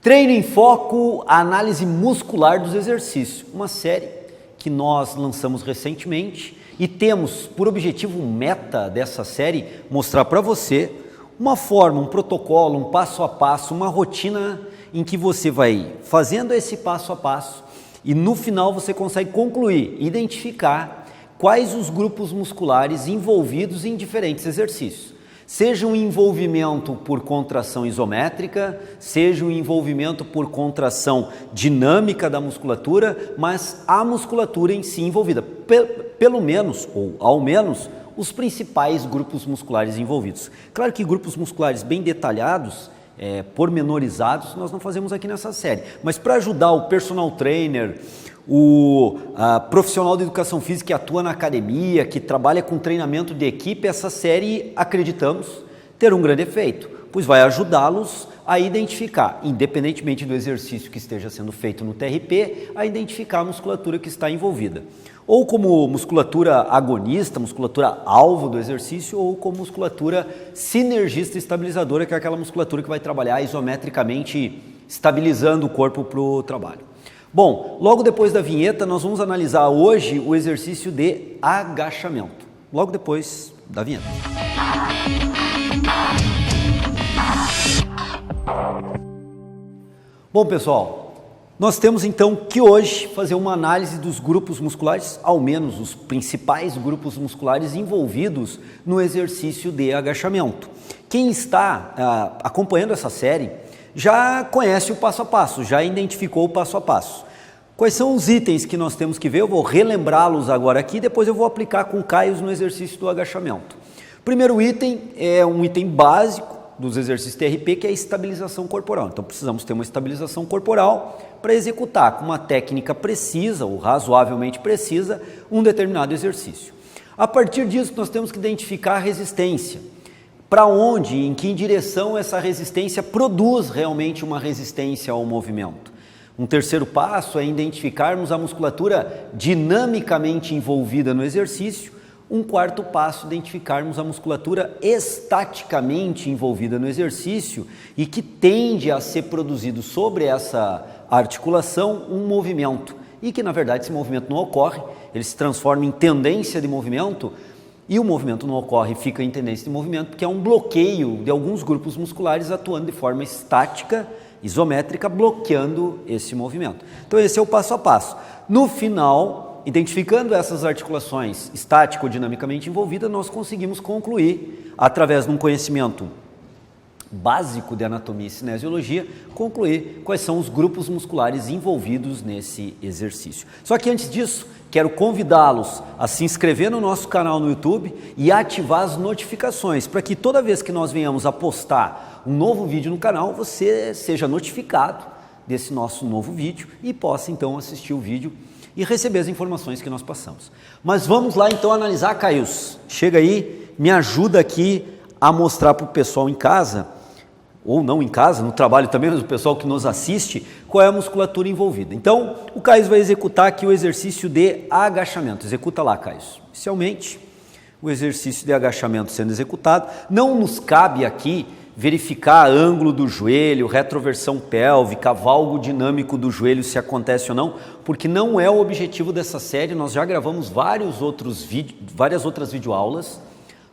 Treino em Foco, a análise muscular dos exercícios, uma série que nós lançamos recentemente e temos por objetivo meta dessa série mostrar para você uma forma, um protocolo, um passo a passo, uma rotina em que você vai fazendo esse passo a passo e no final você consegue concluir, identificar quais os grupos musculares envolvidos em diferentes exercícios. Seja um envolvimento por contração isométrica, seja um envolvimento por contração dinâmica da musculatura, mas a musculatura em si envolvida, pelo menos, ou ao menos, os principais grupos musculares envolvidos. Claro que grupos musculares bem detalhados, pormenorizados, nós não fazemos aqui nessa série, mas para ajudar o personal trainer, o profissional de educação física que atua na academia, que trabalha com treinamento de equipe, essa série, acreditamos, ter um grande efeito, pois vai ajudá-los a identificar, independentemente do exercício que esteja sendo feito no TRP, a identificar a musculatura que está envolvida. Ou como musculatura agonista, musculatura alvo do exercício, ou como musculatura sinergista estabilizadora, que é aquela musculatura que vai trabalhar isometricamente, estabilizando o corpo para o trabalho. Bom, logo depois da vinheta, nós vamos analisar hoje o exercício de agachamento. Logo depois da vinheta. Bom, pessoal, nós temos então que hoje fazer uma análise dos grupos musculares, ao menos os principais grupos musculares envolvidos no exercício de agachamento. Quem está acompanhando essa série já conhece o passo a passo, já identificou o passo a passo. Quais são os itens que nós temos que ver? Eu vou relembrá-los agora aqui, depois eu vou aplicar com o Caio no exercício do agachamento. Primeiro item é um item básico dos exercícios TRP, que é a estabilização corporal. Então precisamos ter uma estabilização corporal para executar com uma técnica precisa ou razoavelmente precisa um determinado exercício. A partir disso nós temos que identificar a resistência. Para onde, em que direção essa resistência produz realmente uma resistência ao movimento. Um terceiro passo é identificarmos a musculatura dinamicamente envolvida no exercício. Um quarto passo, identificarmos a musculatura estaticamente envolvida no exercício e que tende a ser produzido sobre essa articulação um movimento e que na verdade esse movimento não ocorre, ele se transforma em tendência de movimento. E o movimento não ocorre, fica em tendência de movimento, porque é um bloqueio de alguns grupos musculares atuando de forma estática, isométrica, bloqueando esse movimento. Então esse é o passo a passo. No final, identificando essas articulações estático ou dinamicamente envolvidas, nós conseguimos concluir, através de um conhecimento básico de anatomia e cinesiologia, concluir quais são os grupos musculares envolvidos nesse exercício. Só que antes disso, quero convidá-los a se inscrever no nosso canal no YouTube e ativar as notificações, para que toda vez que nós venhamos a postar um novo vídeo no canal, você seja notificado desse nosso novo vídeo e possa então assistir o vídeo e receber as informações que nós passamos. Mas vamos lá então analisar, Caio. Chega aí, me ajuda aqui a mostrar para o pessoal em casa, ou não em casa, no trabalho também, mas o pessoal que nos assiste, qual é a musculatura envolvida. Então, o Caio vai executar aqui o exercício de agachamento. Executa lá, Caio. Inicialmente, o exercício de agachamento sendo executado. Não nos cabe aqui verificar ângulo do joelho, retroversão pélvica, valgo dinâmico do joelho, se acontece ou não, porque não é o objetivo dessa série. Nós já gravamos várias outras videoaulas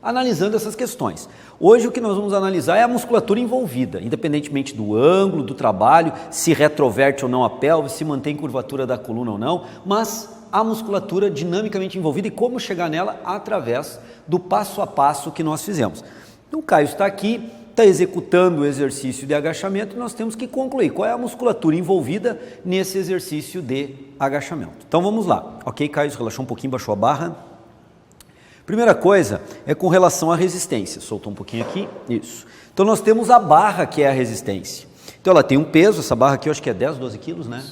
analisando essas questões. Hoje o que nós vamos analisar é a musculatura envolvida, independentemente do ângulo, do trabalho, se retroverte ou não a pelve, se mantém curvatura da coluna ou não, mas a musculatura dinamicamente envolvida e como chegar nela através do passo a passo que nós fizemos. Então o Caio está aqui, está executando o exercício de agachamento e nós temos que concluir qual é a musculatura envolvida nesse exercício de agachamento. Então vamos lá. Ok, Caio, relaxou um pouquinho, baixou a barra. Primeira coisa é com relação à resistência. Soltou um pouquinho aqui, isso. Então nós temos a barra, que é a resistência. Então ela tem um peso, essa barra aqui eu acho que é 10, 12 quilos, né?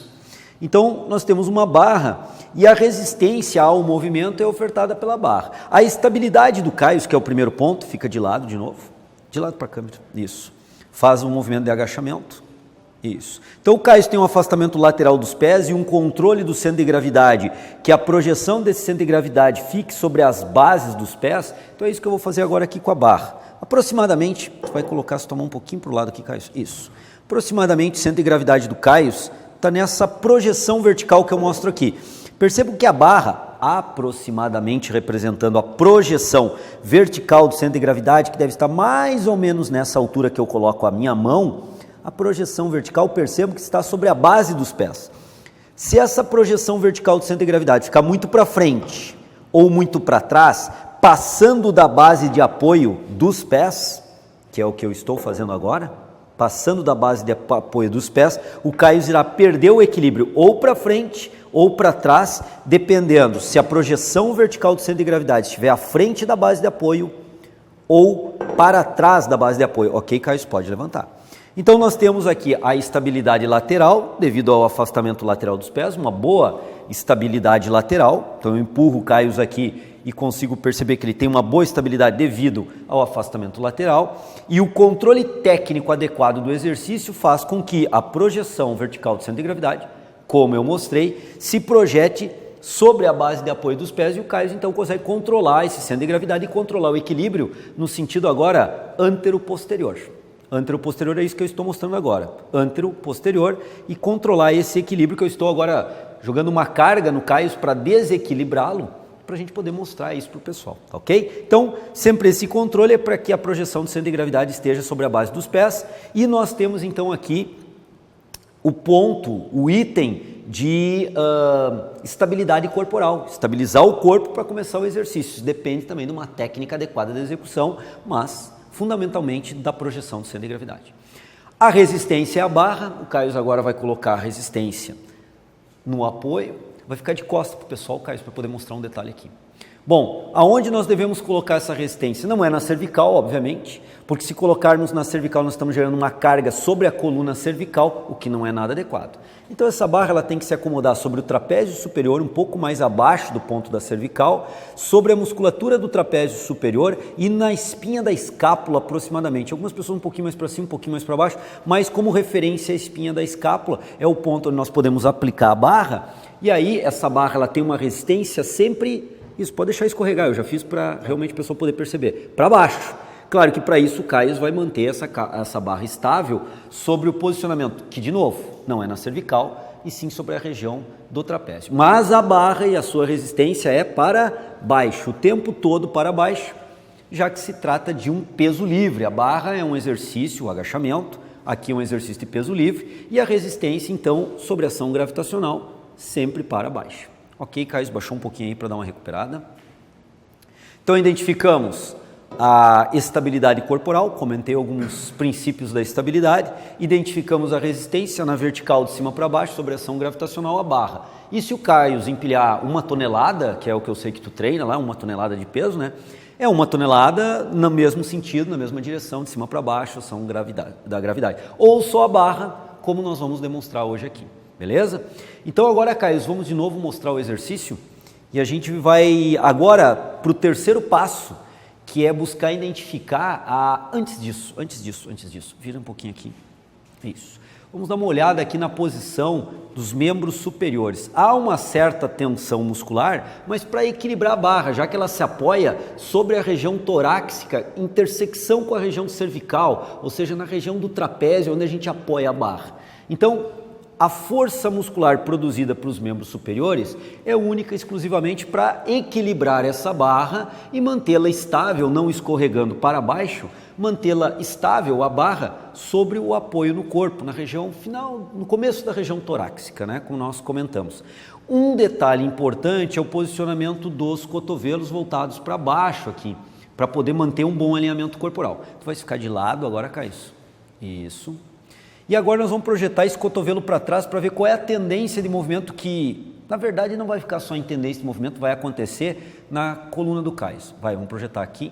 Então nós temos uma barra e a resistência ao movimento é ofertada pela barra. A estabilidade do Caio, que é o primeiro ponto, fica de lado de novo. De lado para a câmera, isso. Faz um movimento de agachamento. Isso. Então o Caio tem um afastamento lateral dos pés e um controle do centro de gravidade, que a projeção desse centro de gravidade fique sobre as bases dos pés. Então é isso que eu vou fazer agora aqui com a barra. Aproximadamente, tu vai colocar, se tomar um pouquinho para o lado aqui, Caio. Isso. Aproximadamente o centro de gravidade do Caio está nessa projeção vertical que eu mostro aqui. Percebo que a barra, aproximadamente representando a projeção vertical do centro de gravidade, que deve estar mais ou menos nessa altura que eu coloco a minha mão, a projeção vertical, percebo que está sobre a base dos pés. Se essa projeção vertical do centro de gravidade ficar muito para frente ou muito para trás, passando da base de apoio dos pés, que é o que eu estou fazendo agora, passando da base de apoio dos pés, o Caio irá perder o equilíbrio ou para frente ou para trás, dependendo se a projeção vertical do centro de gravidade estiver à frente da base de apoio ou para trás da base de apoio. Ok, Caio, pode levantar. Então nós temos aqui a estabilidade lateral, devido ao afastamento lateral dos pés, uma boa estabilidade lateral. Então eu empurro o Caio aqui e consigo perceber que ele tem uma boa estabilidade devido ao afastamento lateral. E o controle técnico adequado do exercício faz com que a projeção vertical do centro de gravidade, como eu mostrei, se projete sobre a base de apoio dos pés e o Caio então consegue controlar esse centro de gravidade e controlar o equilíbrio no sentido agora antero-posterior. Antero-posterior é isso que eu estou mostrando agora, antero-posterior, e controlar esse equilíbrio que eu estou agora jogando uma carga no Caio para desequilibrá-lo, para a gente poder mostrar isso para o pessoal, tá ok? Então, sempre esse controle é para que a projeção do centro de gravidade esteja sobre a base dos pés, e nós temos então aqui o ponto, o item de estabilidade corporal, estabilizar o corpo para começar o exercício. Isso depende também de uma técnica adequada de execução, mas fundamentalmente da projeção do centro de gravidade. A resistência é a barra, o Caio agora vai colocar a resistência no apoio, vai ficar de costas para o pessoal, Caio, para poder mostrar um detalhe aqui. Bom, aonde nós devemos colocar essa resistência? Não é na cervical, obviamente, porque se colocarmos na cervical nós estamos gerando uma carga sobre a coluna cervical, o que não é nada adequado. Então essa barra ela tem que se acomodar sobre o trapézio superior, um pouco mais abaixo do ponto da cervical, sobre a musculatura do trapézio superior e na espinha da escápula aproximadamente. Algumas pessoas um pouquinho mais para cima, um pouquinho mais para baixo, mas como referência a espinha da escápula é o ponto onde nós podemos aplicar a barra, e aí essa barra ela tem uma resistência sempre... Isso, pode deixar escorregar, eu já fiz para realmente a pessoa poder perceber. Para baixo. Claro que para isso o Caio vai manter essa barra estável sobre o posicionamento, que de novo, não é na cervical, e sim sobre a região do trapézio. Mas a barra e a sua resistência é para baixo, o tempo todo para baixo, já que se trata de um peso livre. A barra é um exercício, o agachamento, aqui é um exercício de peso livre, e a resistência, então, sobre a ação gravitacional, sempre para baixo. Ok, Caio, baixou um pouquinho aí para dar uma recuperada. Então, identificamos a estabilidade corporal, comentei alguns princípios da estabilidade, identificamos a resistência na vertical de cima para baixo, sobre a ação gravitacional, a barra. E se o Caio empilhar 1 tonelada, que é o que eu sei que tu treina lá, 1 tonelada de peso, né? É 1 tonelada no mesmo sentido, na mesma direção, de cima para baixo, ação da gravidade. Ou só a barra, como nós vamos demonstrar hoje aqui. Beleza? Então agora, Caio, vamos de novo mostrar o exercício e a gente vai agora para o terceiro passo, que é buscar identificar antes disso, vira um pouquinho aqui, isso. Vamos dar uma olhada aqui na posição dos membros superiores. Há uma certa tensão muscular, mas para equilibrar a barra, já que ela se apoia sobre a região torácica, intersecção com a região cervical, ou seja, na região do trapézio, onde a gente apoia a barra. Então, a força muscular produzida para os membros superiores é única exclusivamente para equilibrar essa barra e mantê-la estável, não escorregando para baixo, mantê-la estável, a barra, sobre o apoio no corpo, na região final, no começo da região torácica, né, como nós comentamos. Um detalhe importante é o posicionamento dos cotovelos voltados para baixo aqui, para poder manter um bom alinhamento corporal. Tu vai ficar de lado agora, Caio. Isso. E agora nós vamos projetar esse cotovelo para trás para ver qual é a tendência de movimento que, na verdade, não vai ficar só em tendência de movimento, vai acontecer na coluna do Caio. Vamos projetar aqui.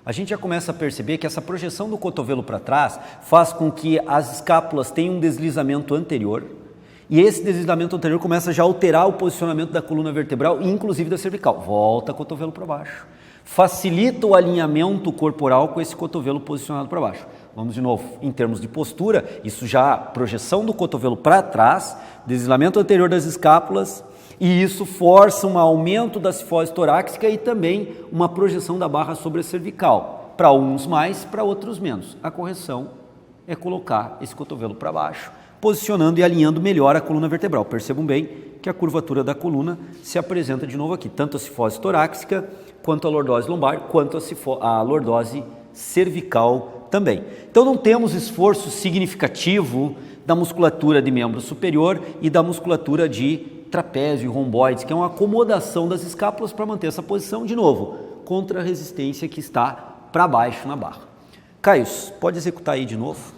A gente já começa a perceber que essa projeção do cotovelo para trás faz com que as escápulas tenham um deslizamento anterior, e esse deslizamento anterior começa já a alterar o posicionamento da coluna vertebral e inclusive da cervical. Volta o cotovelo para baixo. Facilita o alinhamento corporal com esse cotovelo posicionado para baixo. Vamos de novo, em termos de postura, isso já projeção do cotovelo para trás, deslizamento anterior das escápulas, e isso força um aumento da cifose torácica e também uma projeção da barra sobre a cervical, para uns mais, para outros menos. A correção é colocar esse cotovelo para baixo, posicionando e alinhando melhor a coluna vertebral. Percebam bem que a curvatura da coluna se apresenta de novo aqui, tanto a cifose torácica, quanto a lordose lombar, quanto a lordose cervical também. Então não temos esforço significativo da musculatura de membro superior e da musculatura de trapézio e romboides, que é uma acomodação das escápulas para manter essa posição, de novo, contra a resistência que está para baixo na barra. Caio, pode executar aí de novo?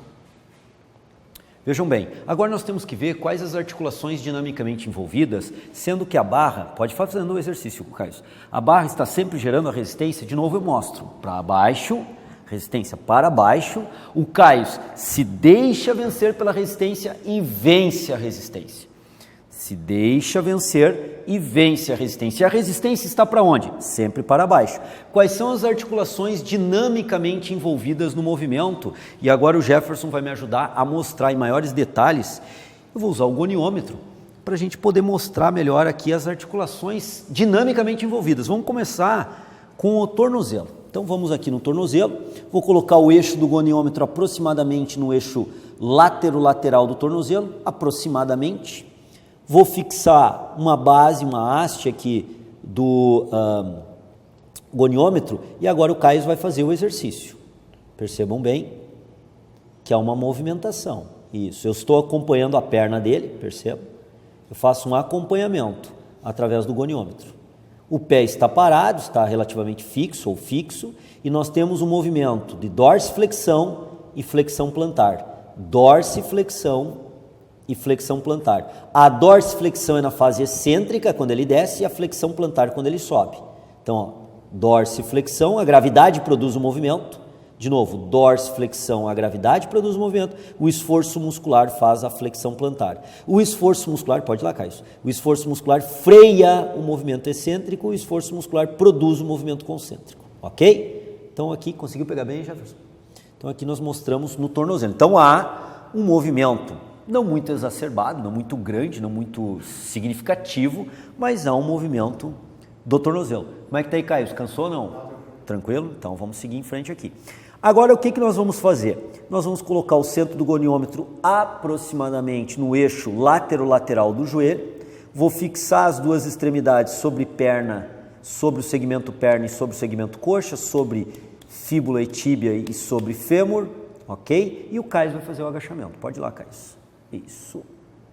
Vejam bem, agora nós temos que ver quais as articulações dinamicamente envolvidas, sendo que a barra, pode fazer o exercício, Caio, a barra está sempre gerando a resistência, de novo eu mostro, para baixo, resistência para baixo, o Caio se deixa vencer pela resistência e vence a resistência. Se deixa vencer e vence a resistência. E a resistência está para onde? Sempre para baixo. Quais são as articulações dinamicamente envolvidas no movimento? E agora o Jefferson vai me ajudar a mostrar em maiores detalhes. Eu vou usar o goniômetro para a gente poder mostrar melhor aqui as articulações dinamicamente envolvidas. Vamos começar com o tornozelo. Então vamos aqui no tornozelo, vou colocar o eixo do goniômetro aproximadamente no eixo lateral do tornozelo, aproximadamente. Vou fixar uma base, uma haste aqui do goniômetro e agora o Caio vai fazer o exercício. Percebam bem que há uma movimentação. Isso, eu estou acompanhando a perna dele, percebam? Eu faço um acompanhamento através do goniômetro. O pé está parado, está relativamente fixo ou fixo e nós temos um movimento de dorsiflexão e flexão plantar. Dorsiflexão e flexão plantar. A dorsiflexão é na fase excêntrica, quando ele desce, e a flexão plantar quando ele sobe. Então, ó, dorsiflexão, a gravidade produz o movimento. De novo, dorsiflexão, a gravidade produz o movimento. O esforço muscular faz a flexão plantar. O esforço muscular, pode ir lá, Caio. O esforço muscular freia o movimento excêntrico, o esforço muscular produz o movimento concêntrico. Ok? Então, aqui, conseguiu pegar bem, Jefferson? Então, aqui nós mostramos no tornozelo. Então, há um movimento não muito exacerbado, não muito grande, não muito significativo, mas há um movimento do tornozelo. Como é que está aí, Caio? Cansou ou não? Tranquilo? Então vamos seguir em frente aqui. Agora o que nós vamos fazer? Nós vamos colocar o centro do goniômetro aproximadamente no eixo lateral do joelho, vou fixar as duas extremidades sobre perna, sobre o segmento perna e sobre o segmento coxa, sobre fíbula e tíbia e sobre fêmur, ok? E o Caio vai fazer o agachamento. Pode ir lá, Caio. Isso,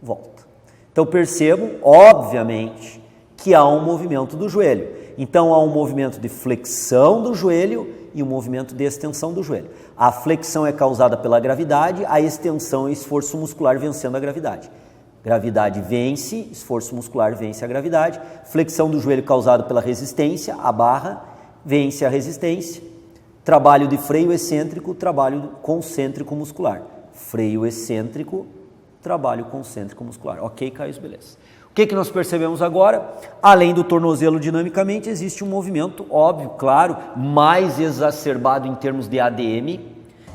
volta. Então percebam, obviamente, que há um movimento do joelho. Então há um movimento de flexão do joelho e um movimento de extensão do joelho. A flexão é causada pela gravidade, a extensão é esforço muscular vencendo a gravidade. Gravidade vence, esforço muscular vence a gravidade. Flexão do joelho causada pela resistência, a barra vence a resistência. Trabalho de freio excêntrico, trabalho concêntrico muscular. Freio excêntrico, trabalho concêntrico muscular. Ok, Caio, beleza. O que nós percebemos agora? Além do tornozelo dinamicamente, existe um movimento óbvio, claro, mais exacerbado em termos de ADM,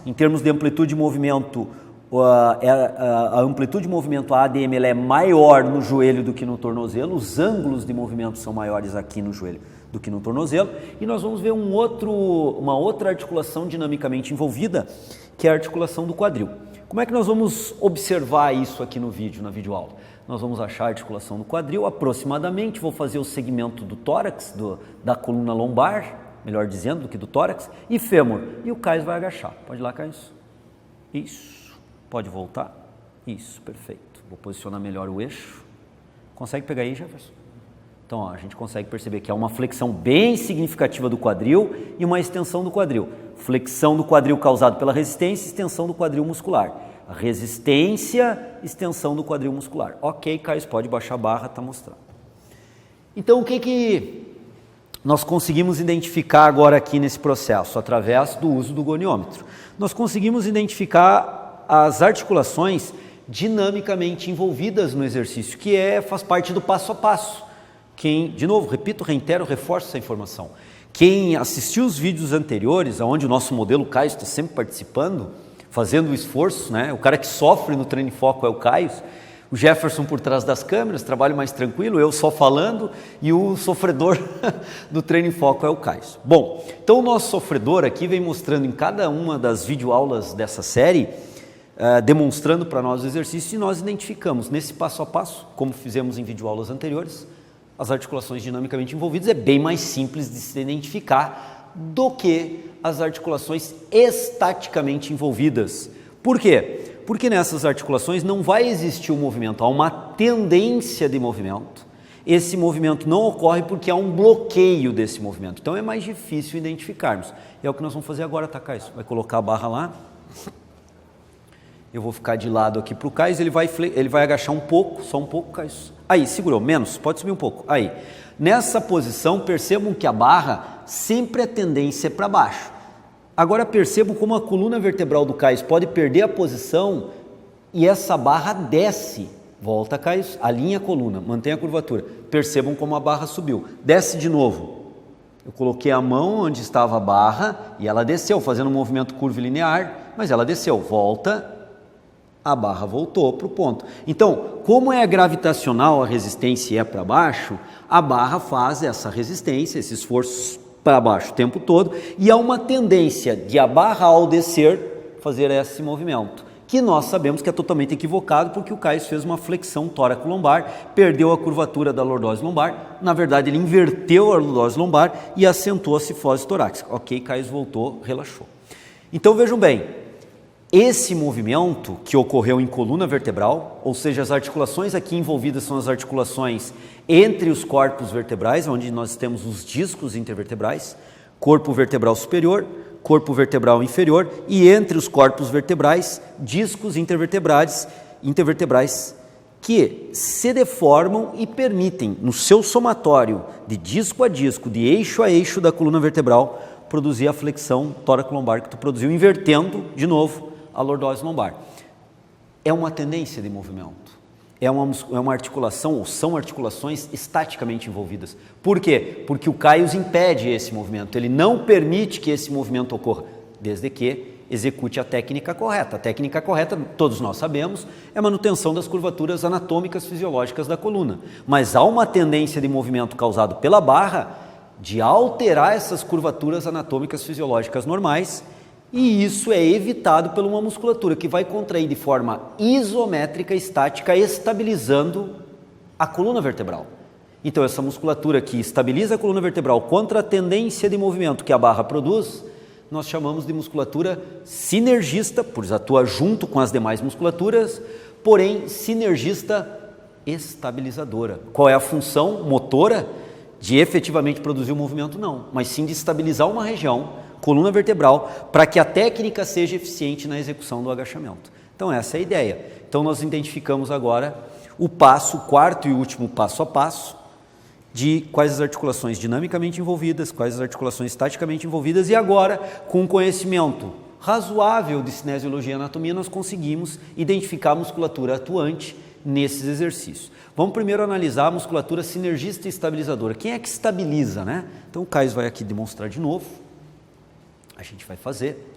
em termos de amplitude de movimento, a amplitude de movimento, a ADM, ela é maior no joelho do que no tornozelo, os ângulos de movimento são maiores aqui no joelho do que no tornozelo, e nós vamos ver uma outra articulação dinamicamente envolvida, que é a articulação do quadril. Como é que nós vamos observar isso aqui no vídeo, na videoaula? Nós vamos achar a articulação do quadril aproximadamente, vou fazer o segmento do tórax, da coluna lombar, melhor dizendo, do que do tórax, e fêmur. E o Caio vai agachar. Pode ir lá, Caio? Isso. Pode voltar? Isso, perfeito. Vou posicionar melhor o eixo. Consegue pegar aí, Jefferson? Então, ó, a gente consegue perceber que há uma flexão bem significativa do quadril e uma extensão do quadril. Flexão do quadril causada pela resistência, extensão do quadril muscular. Resistência, extensão do quadril muscular. Ok, Caio, pode baixar a barra, está mostrando. Então, o que nós conseguimos identificar agora aqui nesse processo? Através do uso do goniômetro. Nós conseguimos identificar as articulações dinamicamente envolvidas no exercício, que faz parte do passo a passo. De novo, repito, reitero, reforço essa informação. Quem assistiu os vídeos anteriores, onde o nosso modelo Caio está sempre participando, fazendo o esforço, né? O cara que sofre no treino em foco é o Caio, o Jefferson por trás das câmeras, trabalho mais tranquilo, eu só falando, e o sofredor do treino em foco é o Caio. Bom, então o nosso sofredor aqui vem mostrando em cada uma das videoaulas dessa série, demonstrando para nós o exercício, e nós identificamos nesse passo a passo, como fizemos em videoaulas anteriores, as articulações dinamicamente envolvidas. É bem mais simples de se identificar do que as articulações estaticamente envolvidas. Por quê? Porque nessas articulações não vai existir um movimento, há uma tendência de movimento. Esse movimento não ocorre porque há um bloqueio desse movimento. Então é mais difícil identificarmos. É o que nós vamos fazer agora, tá, Caio? Vai colocar a barra lá. Eu vou ficar de lado aqui para o Caio, ele vai agachar um pouco, só um pouco, Caio. Aí, segurou, menos, pode subir um pouco. Aí, nessa posição, percebam que a barra sempre a tendência é para baixo. Agora percebam como a coluna vertebral do Caio pode perder a posição e essa barra desce. Volta, Caio, alinha a coluna, mantém a curvatura. Percebam como a barra subiu. Desce de novo. Eu coloquei a mão onde estava a barra e ela desceu, fazendo um movimento curvilinear, mas ela desceu. Volta, a barra voltou para o ponto. Então, como é gravitacional a resistência é para baixo, a barra faz essa resistência, esse esforço para baixo o tempo todo, e há uma tendência de a barra ao descer fazer esse movimento, que nós sabemos que é totalmente equivocado, porque o Caio fez uma flexão tóraco-lombar, perdeu a curvatura da lordose lombar, na verdade ele inverteu a lordose lombar e acentuou a cifose torácica. Ok, Caio voltou, relaxou. Então vejam bem, esse movimento que ocorreu em coluna vertebral, ou seja, as articulações aqui envolvidas são as articulações entre os corpos vertebrais, onde nós temos os discos intervertebrais, corpo vertebral superior, corpo vertebral inferior, e entre os corpos vertebrais, discos intervertebrais que se deformam e permitem, no seu somatório de disco a disco, de eixo a eixo da coluna vertebral, produzir a flexão tóraco-lombar que tu produziu, invertendo, de novo, a lordose lombar. É uma tendência de movimento, é uma articulação, ou são articulações estaticamente envolvidas. Por quê? Porque o Caio impede esse movimento, ele não permite que esse movimento ocorra, desde que execute a técnica correta. A técnica correta, todos nós sabemos, é a manutenção das curvaturas anatômicas fisiológicas da coluna, mas há uma tendência de movimento causado pela barra de alterar essas curvaturas anatômicas fisiológicas normais, e isso é evitado por uma musculatura que vai contrair de forma isométrica, estática, estabilizando a coluna vertebral. Então essa musculatura que estabiliza a coluna vertebral contra a tendência de movimento que a barra produz, nós chamamos de musculatura sinergista, pois atua junto com as demais musculaturas, porém sinergista estabilizadora. Qual é a função motora? De efetivamente produzir o movimento, não, mas sim de estabilizar uma região, coluna vertebral, para que a técnica seja eficiente na execução do agachamento. Então essa é a ideia. Então nós identificamos agora o quarto e último passo a passo, de quais as articulações dinamicamente envolvidas, quais as articulações estaticamente envolvidas, e agora, com um conhecimento razoável de cinesiologia e anatomia, nós conseguimos identificar a musculatura atuante nesses exercícios. Vamos primeiro analisar a musculatura sinergista e estabilizadora. Quem é que estabiliza, né? Então o Caio vai aqui demonstrar de novo. A gente vai fazer.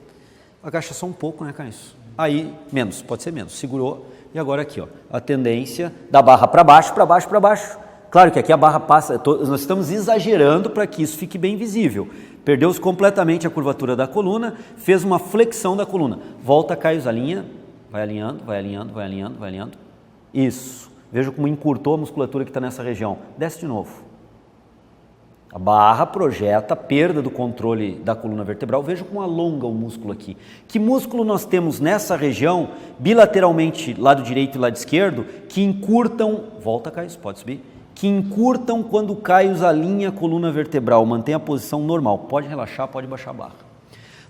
Agacha só um pouco, né, Caio? Aí, menos, pode ser menos. Segurou. E agora aqui, ó, a tendência da barra para baixo, para baixo, para baixo. Claro que aqui a barra passa, nós estamos exagerando para que isso fique bem visível. Perdeu-se completamente a curvatura da coluna, fez uma flexão da coluna. Volta, Caio, alinha, vai alinhando, vai alinhando, vai alinhando, vai alinhando. Isso. Veja como encurtou a musculatura que está nessa região. Desce de novo. A barra projeta a perda do controle da coluna vertebral. Veja como alonga o músculo aqui. Que músculo nós temos nessa região, bilateralmente, lado direito e lado esquerdo, que encurtam... Volta, Caio, pode subir. Que encurtam quando o Caio alinha a coluna vertebral, mantém a posição normal. Pode relaxar, pode baixar a barra.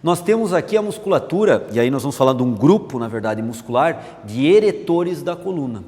Nós temos aqui a musculatura, e aí nós vamos falar de um grupo, na verdade, muscular, de eretores da coluna,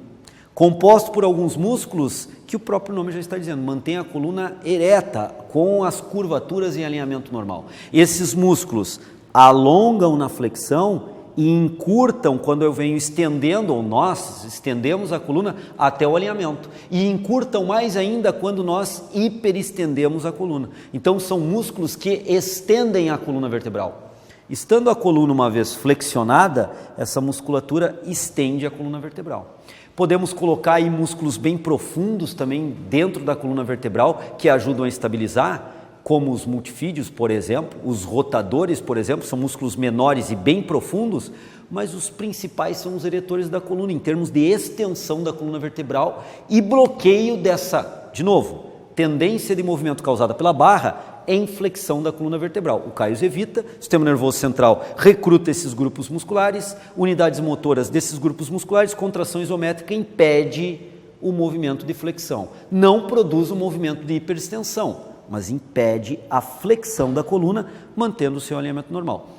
composto por alguns músculos que o próprio nome já está dizendo, mantém a coluna ereta, com as curvaturas em alinhamento normal. Esses músculos alongam na flexão e encurtam quando eu venho estendendo, ou nós estendemos a coluna até o alinhamento, e encurtam mais ainda quando nós hiperestendemos a coluna. Então são músculos que estendem a coluna vertebral. Estando a coluna uma vez flexionada, essa musculatura estende a coluna vertebral. Podemos colocar aí músculos bem profundos também dentro da coluna vertebral que ajudam a estabilizar, como os multifídios, por exemplo, os rotadores, por exemplo, são músculos menores e bem profundos, mas os principais são os eretores da coluna, em termos de extensão da coluna vertebral e bloqueio dessa, de novo, tendência de movimento causada pela barra em flexão da coluna vertebral. O Caio evita, o sistema nervoso central recruta esses grupos musculares, unidades motoras desses grupos musculares, contração isométrica impede o movimento de flexão. Não produz o movimento de hiperextensão, mas impede a flexão da coluna, mantendo o seu alinhamento normal.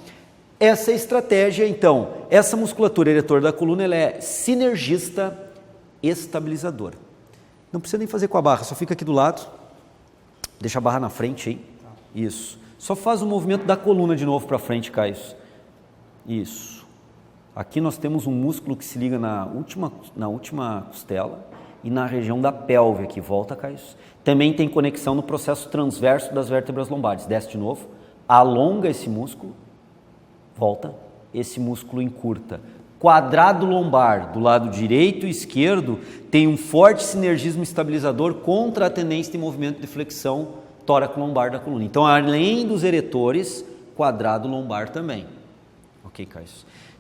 Essa estratégia, então, essa musculatura eretora da coluna, ela é sinergista estabilizadora. Não precisa nem fazer com a barra, só fica aqui do lado, deixa a barra na frente aí, isso. Só faz o movimento da coluna de novo para frente, Caio. Isso. Aqui nós temos um músculo que se liga na última costela e na região da pelve aqui, volta, Caio. Também tem conexão no processo transverso das vértebras lombares. Desce de novo, alonga esse músculo, volta, esse músculo encurta. Quadrado lombar, do lado direito e esquerdo, tem um forte sinergismo estabilizador contra a tendência de movimento de flexão tóraco-lombar da coluna. Então, além dos eretores, quadrado lombar também. Ok, Caio?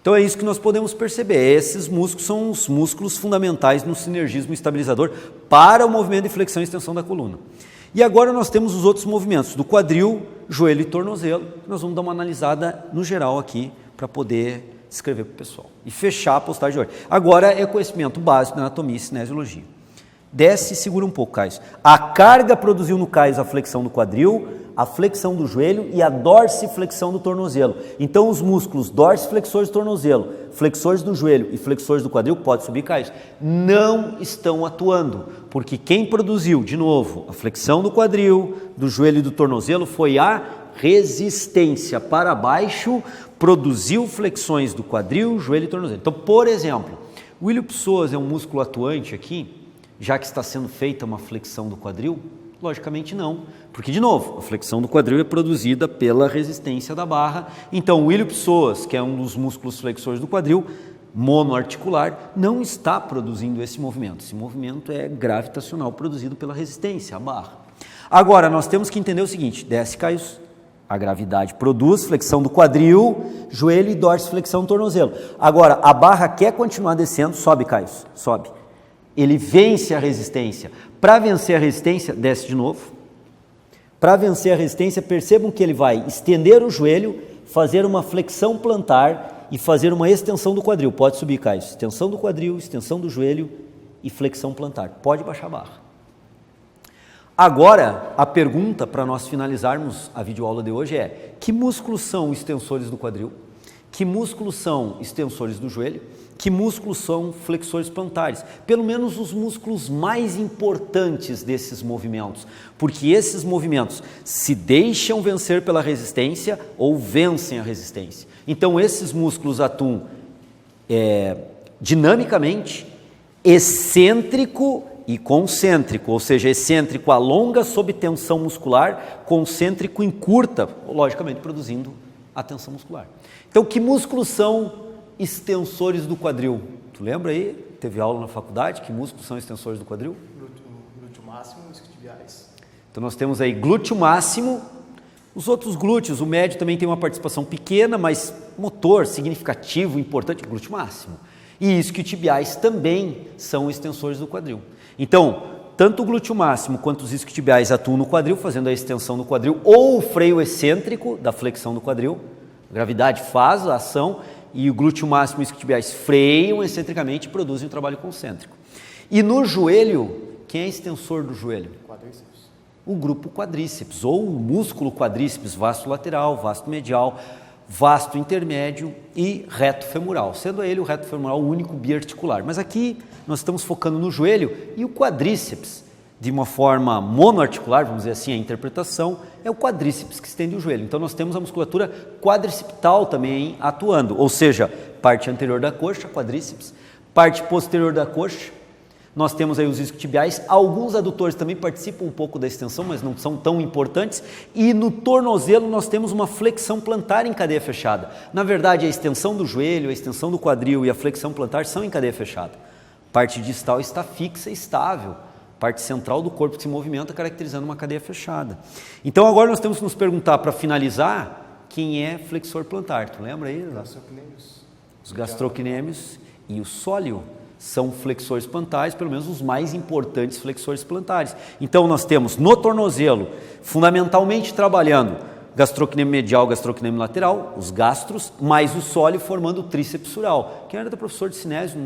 Então é isso que nós podemos perceber, esses músculos são os músculos fundamentais no sinergismo estabilizador para o movimento de flexão e extensão da coluna. E agora nós temos os outros movimentos, do quadril, joelho e tornozelo, nós vamos dar uma analisada no geral aqui para poder descrever para o pessoal e fechar a postagem de hoje. Agora é conhecimento básico da anatomia e cinesiologia. Desce e segura um pouco, Caio. A carga produziu no Caio a flexão do quadril, a flexão do joelho e a dorsiflexão do tornozelo. Então os músculos dorsiflexores do tornozelo, flexores do joelho e flexores do quadril, pode subir, Caio, não estão atuando, porque quem produziu, de novo, a flexão do quadril, do joelho e do tornozelo foi a resistência para baixo, produziu flexões do quadril, joelho e tornozelo. Então, por exemplo, o ilho-psoas é um músculo atuante aqui, já que está sendo feita uma flexão do quadril? Logicamente não, porque, de novo, a flexão do quadril é produzida pela resistência da barra. Então, o ilho-psoas, que é um dos músculos flexores do quadril, monoarticular, não está produzindo esse movimento. Esse movimento é gravitacional, produzido pela resistência, a barra. Agora, nós temos que entender o seguinte, desce, Caio, a gravidade produz flexão do quadril, joelho e dorsiflexão do tornozelo. Agora, a barra quer continuar descendo, sobe, Caio, sobe. Ele vence a resistência. Para vencer a resistência, desce de novo. Para vencer a resistência, percebam que ele vai estender o joelho, fazer uma flexão plantar e fazer uma extensão do quadril. Pode subir, Caio. Extensão do quadril, extensão do joelho e flexão plantar. Pode baixar a barra. Agora, a pergunta para nós finalizarmos a videoaula de hoje é: que músculos são extensores do quadril? Que músculos são extensores do joelho? Que músculos são flexores plantares? Pelo menos os músculos mais importantes desses movimentos, porque esses movimentos se deixam vencer pela resistência ou vencem a resistência. Então esses músculos atuam dinamicamente, excêntrico e concêntrico, ou seja, excêntrico alonga sob tensão muscular, concêntrico encurta, logicamente produzindo a tensão muscular. Então, que músculos são extensores do quadril? Tu lembra aí? Teve aula na faculdade? Que músculos são extensores do quadril? Glúteo máximo e isquiotibiais. Então, nós temos aí glúteo máximo, os outros glúteos, o médio também tem uma participação pequena, mas motor, significativo, importante, glúteo máximo. E isquiotibiais também são extensores do quadril. Então, tanto o glúteo máximo quanto os isquiotibiais atuam no quadril, fazendo a extensão do quadril ou o freio excêntrico da flexão do quadril. A gravidade faz a ação e o glúteo máximo e os isquiotibiais freiam excentricamente e produzem um trabalho concêntrico. E no joelho, quem é extensor do joelho? Quadríceps. O grupo quadríceps, ou o músculo quadríceps, vasto lateral, vasto medial, vasto intermédio e reto femoral, sendo ele o reto femoral o único biarticular. Mas aqui nós estamos focando no joelho e o quadríceps, de uma forma monoarticular, vamos dizer assim, a interpretação, é o quadríceps que estende o joelho. Então nós temos a musculatura quadricipital também atuando, ou seja, parte anterior da coxa, quadríceps, parte posterior da coxa, Nós temos aí os isquiotibiais, alguns adutores também participam um pouco da extensão, mas não são tão importantes. E no tornozelo nós temos uma flexão plantar em cadeia fechada. Na verdade, a extensão do joelho, a extensão do quadril e a flexão plantar são em cadeia fechada. A parte distal está fixa e estável. A parte central do corpo se movimenta, caracterizando uma cadeia fechada. Então agora nós temos que nos perguntar, para finalizar, quem é flexor plantar. Tu lembra aí? Os gastrocnêmios e o sólio são flexores plantares, pelo menos os mais importantes flexores plantares. Então nós temos no tornozelo, fundamentalmente trabalhando gastrocnêmio medial, gastrocnêmio lateral, os gastros, mais o sólio formando o tríceps sural. Quem era do professor de cinésio?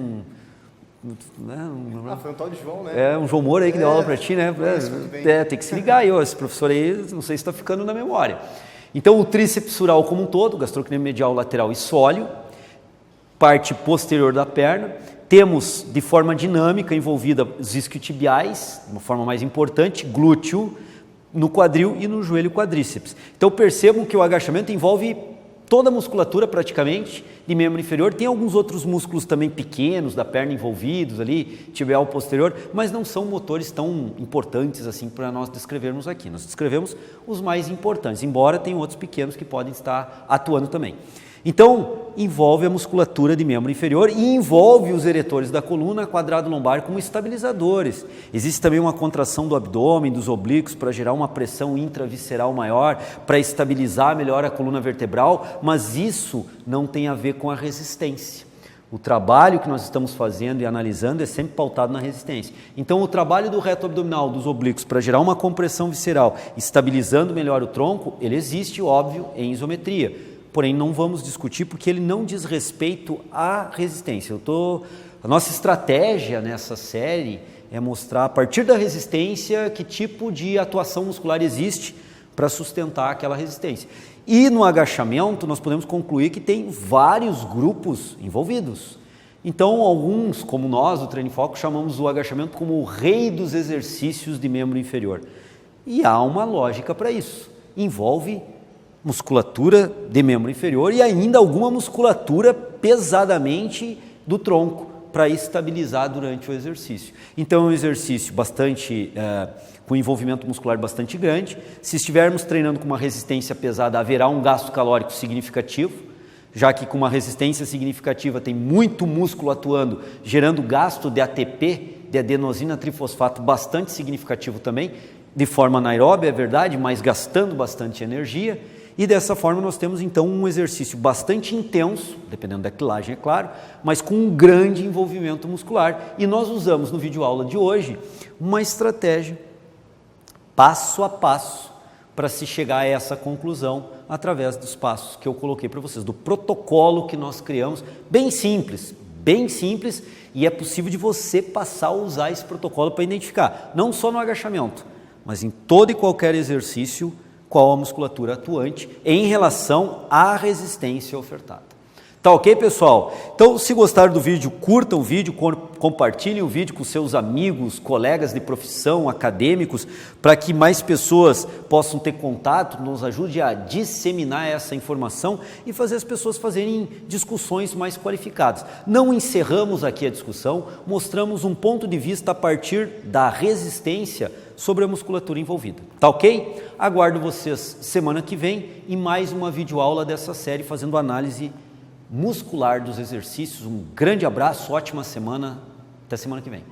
Foi um tal de João, né? Um João Moura aí que deu aula para ti, né? Tem que se ligar aí, esse professor aí, não sei se está ficando na memória. Então o tríceps sural como um todo, gastrocnêmio medial, lateral e sólio, parte posterior da perna. Temos de forma dinâmica envolvida os isquiotibiais, de uma forma mais importante, glúteo no quadril e no joelho quadríceps. Então percebam que o agachamento envolve toda a musculatura praticamente de membro inferior. Tem alguns outros músculos também pequenos da perna envolvidos ali, tibial posterior, mas não são motores tão importantes assim para nós descrevermos aqui. Nós descrevemos os mais importantes, embora tenham outros pequenos que podem estar atuando também. Então, envolve a musculatura de membro inferior e envolve os eretores da coluna, quadrado lombar, como estabilizadores. Existe também uma contração do abdômen, dos oblíquos, para gerar uma pressão intravisceral maior, para estabilizar melhor a coluna vertebral, mas isso não tem a ver com a resistência. O trabalho que nós estamos fazendo e analisando é sempre pautado na resistência. Então, o trabalho do reto abdominal, dos oblíquos, para gerar uma compressão visceral, estabilizando melhor o tronco, ele existe, óbvio, em isometria. Porém, não vamos discutir porque ele não diz respeito à resistência. A nossa estratégia nessa série é mostrar, a partir da resistência, que tipo de atuação muscular existe para sustentar aquela resistência. E no agachamento, nós podemos concluir que tem vários grupos envolvidos. Então, alguns, como nós, do Treino em Foco, chamamos o agachamento como o rei dos exercícios de membro inferior. E há uma lógica para isso. Envolve musculatura de membro inferior e ainda alguma musculatura pesadamente do tronco para estabilizar durante o exercício. Então é um exercício bastante com envolvimento muscular bastante grande. Se estivermos treinando com uma resistência pesada, haverá um gasto calórico significativo, já que com uma resistência significativa tem muito músculo atuando, gerando gasto de ATP, de adenosina trifosfato, bastante significativo também, de forma anaeróbia, é verdade, mas gastando bastante energia. E dessa forma nós temos então um exercício bastante intenso, dependendo da quilagem, é claro, mas com um grande envolvimento muscular. E nós usamos no vídeo aula de hoje uma estratégia passo a passo para se chegar a essa conclusão através dos passos que eu coloquei para vocês, do protocolo que nós criamos, bem simples, e é possível de você passar a usar esse protocolo para identificar, não só no agachamento, mas em todo e qualquer exercício, qual a musculatura atuante em relação à resistência ofertada. Tá ok, pessoal? Então, se gostaram do vídeo, curtam o vídeo, compartilhem o vídeo com seus amigos, colegas de profissão, acadêmicos, para que mais pessoas possam ter contato, nos ajude a disseminar essa informação e fazer as pessoas fazerem discussões mais qualificadas. Não encerramos aqui a discussão, mostramos um ponto de vista a partir da resistência sobre a musculatura envolvida. Tá ok? Aguardo vocês semana que vem em mais uma videoaula dessa série, fazendo análise muscular dos exercícios. Um grande abraço, ótima semana, até semana que vem.